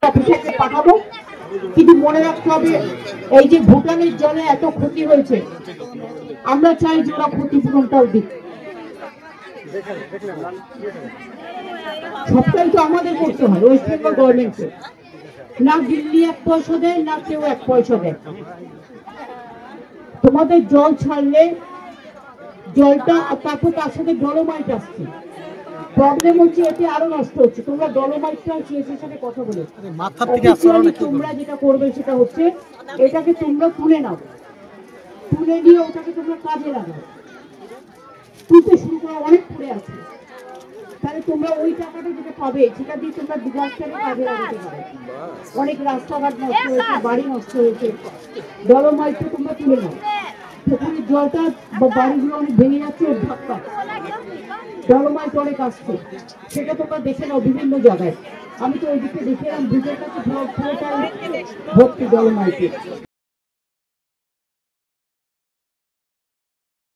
অফিসারকে পাঠাবো, কিন্তু মনে রাখতে হবে এই যে ভুটানের জলে এত ক্ষতি হয়েছে, আমরা চাই যে ওরা ক্ষতিপূরণটাও দিক। সবটাই তো আমাদের করতে হয়, ওয়েস্ট বেঙ্গল গভর্নমেন্টকে। না দিল্লি 1 পয়সা দেয়, না কেউ 1 পয়সা দেয়। তোমাদের জল ছাড়লে জলটা, তারপর তার সাথে ডলোমাইট আসছে। প্রবলেম হচ্ছে এতে আরো নষ্ট হচ্ছে। তোমরা ডলোমাইটটা সিএসের সাথে কথা বলে তোমরা যেটা করবে সেটা হচ্ছে এটাকে তোমরা তুলে নাও, তুলে নিয়ে ওটাকে তোমরা কাজে লাগাও। তুলতে শুরু করা অনেক পড়ে আছে, তাহলে তোমরা ওই টাকাটা যেটা পাবে সেটা দিয়ে তোমরা ডিজাস্টারে কাজে লাগাতে পারো। অনেক রাস্তাঘাট নষ্ট হয়েছে, বাড়ি নষ্ট হয়েছে, ডলোমাইটটা তোমরা তুলে নাও। পুকুরের জলটা বাড়িগুলো অনেক ভেঙে যাচ্ছে, ওর ধাক্কা ডলোমাইট অনেক আসছে, সেটা তোমরা দেখে নাও বিভিন্ন জায়গায়। আমি তো ওই দিকে দেখে এলাম, ব্রিজের কাছে পুরোটাই ভর্তি ডলোমাইটে।